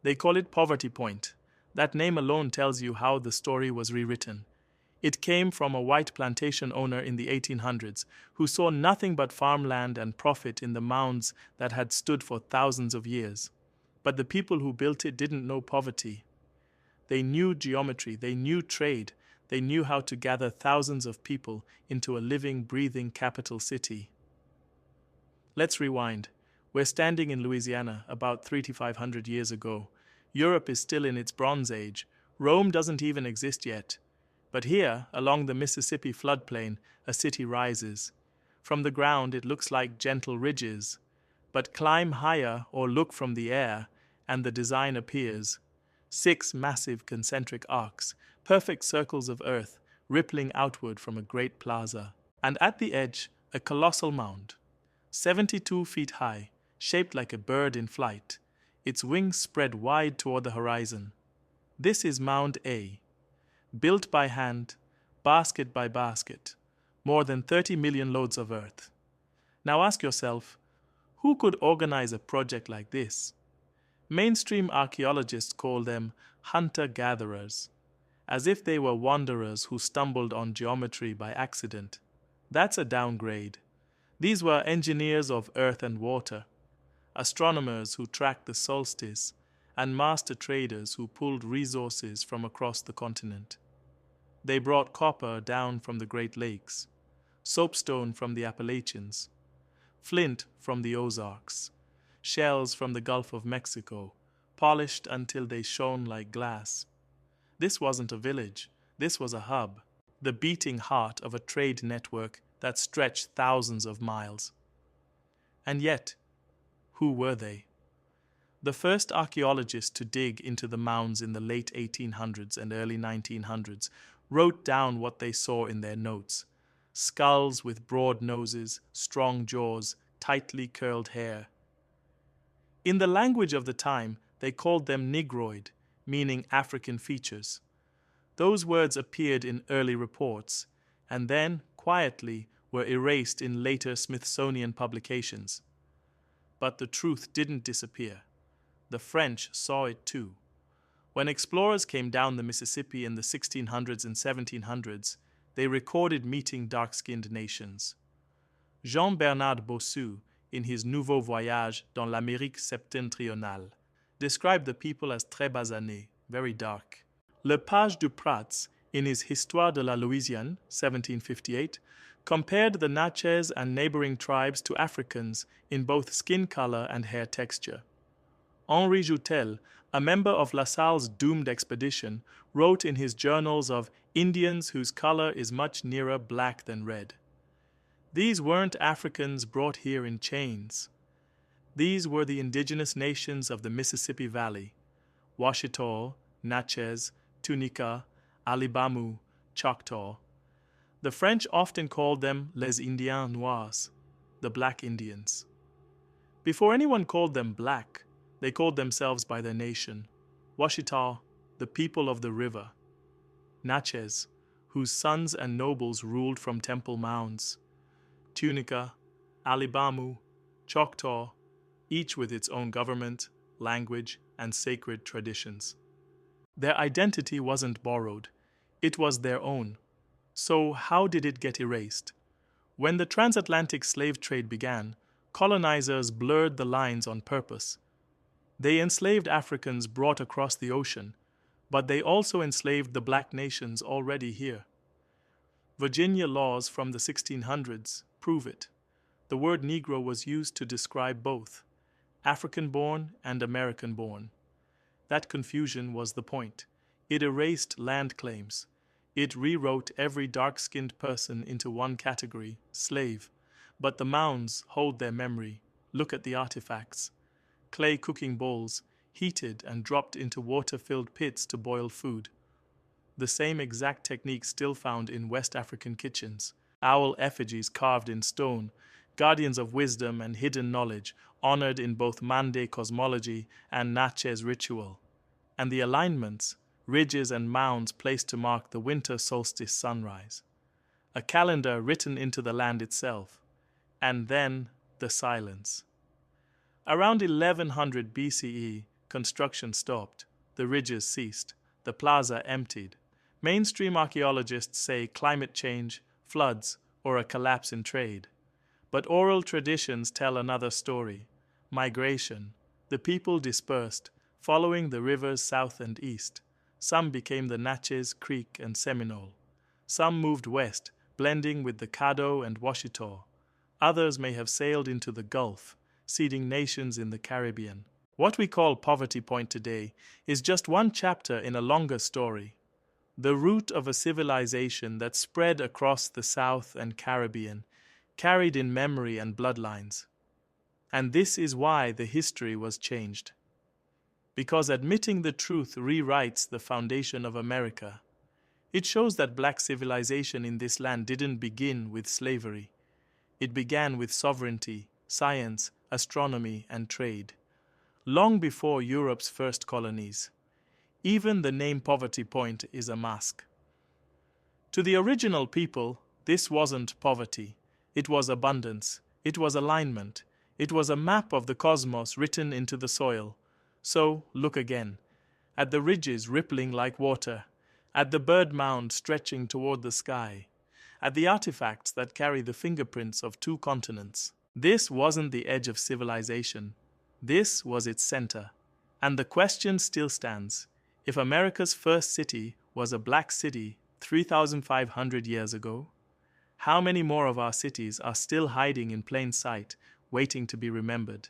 They call it Poverty Point. That name alone tells you how the story was rewritten. It came from a white plantation owner in the 1800s who saw nothing but farmland and profit in the mounds that had stood for thousands of years. But the people who built it didn't know poverty. They knew geometry, they knew trade, they knew how to gather thousands of people into a living, breathing capital city. Let's rewind. We're standing in Louisiana about 3,500 years ago. Europe is still in its Bronze Age. Rome doesn't even exist yet. But here, along the Mississippi floodplain, a city rises. From the ground, it looks like gentle ridges. But climb higher or look from the air, and the design appears. 6 massive concentric arcs, perfect circles of earth, rippling outward from a great plaza. And at the edge, a colossal mound, 72 feet high, shaped like a bird in flight, its wings spread wide toward the horizon. This is Mound A. Built by hand, basket by basket, more than 30 million loads of earth. Now ask yourself, who could organize a project like this? Mainstream archaeologists call them hunter-gatherers, as if they were wanderers who stumbled on geometry by accident. That's a downgrade. These were engineers of earth and water, astronomers who tracked the solstice, and master traders who pulled resources from across the continent. They brought copper down from the Great Lakes, soapstone from the Appalachians, flint from the Ozarks, shells from the Gulf of Mexico, polished until they shone like glass. This wasn't a village, this was a hub, the beating heart of a trade network that stretched thousands of miles. And yet, who were they? The first archaeologists to dig into the mounds in the late 1800s and early 1900s wrote down what they saw in their notes: skulls with broad noses, strong jaws, tightly curled hair. In the language of the time, they called them Negroid, meaning African features. Those words appeared in early reports, and then, quietly, were erased in later Smithsonian publications. But the truth didn't disappear. The French saw it too. When explorers came down the Mississippi in the 1600s and 1700s, they recorded meeting dark-skinned nations. Jean-Bernard Bossu, in his Nouveau Voyage dans l'Amérique septentrionale, described the people as très basanés, very dark. Lepage du Prats, in his Histoire de la Louisiane, 1758, compared the Natchez and neighboring tribes to Africans in both skin color and hair texture. Henri Joutel, a member of La Salle's doomed expedition, wrote in his journals of Indians whose color is much nearer black than red. These weren't Africans brought here in chains. These were the indigenous nations of the Mississippi Valley: Washita, Natchez, Tunica, Alibamu, Choctaw. The French often called them les Indiens Noirs, the Black Indians. Before anyone called them black, they called themselves by their nation: Washita, the people of the river; Natchez, whose sons and nobles ruled from temple mounds; Tunica, Alibamu, Choctaw, each with its own government, language, and sacred traditions. Their identity wasn't borrowed, it was their own. So how did it get erased? When the transatlantic slave trade began, colonizers blurred the lines on purpose. They enslaved Africans brought across the ocean, but they also enslaved the black nations already here. Virginia laws from the 1600s prove it. The word Negro was used to describe both, African-born and American-born. That confusion was the point. It erased land claims. It rewrote every dark-skinned person into one category, slave. But the mounds hold their memory. Look at the artifacts. Clay cooking bowls, heated and dropped into water-filled pits to boil food. The same exact technique still found in West African kitchens. Owl effigies carved in stone, guardians of wisdom and hidden knowledge, honored in both Mande cosmology and Natchez ritual. And the alignments, ridges and mounds placed to mark the winter solstice sunrise. A calendar written into the land itself. And then the silence. Around 1100 BCE, construction stopped, the ridges ceased, the plaza emptied. Mainstream archaeologists say climate change, floods, or a collapse in trade. But oral traditions tell another story. Migration. The people dispersed, following the rivers south and east. Some became the Natchez, Creek, and Seminole. Some moved west, blending with the Caddo and Washita. Others may have sailed into the Gulf, seeding nations in the Caribbean. What we call Poverty Point today is just one chapter in a longer story. The root of a civilization that spread across the South and Caribbean, carried in memory and bloodlines. And this is why the history was changed. Because admitting the truth rewrites the foundation of America. It shows that black civilization in this land didn't begin with slavery. It began with sovereignty, science, astronomy, and trade. Long before Europe's first colonies. Even the name Poverty Point is a mask. To the original people, this wasn't poverty. It was abundance. It was alignment. It was a map of the cosmos written into the soil. So, look again. At the ridges rippling like water. At the bird mound stretching toward the sky. At the artifacts that carry the fingerprints of two continents. This wasn't the edge of civilization. This was its center. And the question still stands. If America's first city was a black city 3,500 years ago, how many more of our cities are still hiding in plain sight, waiting to be remembered?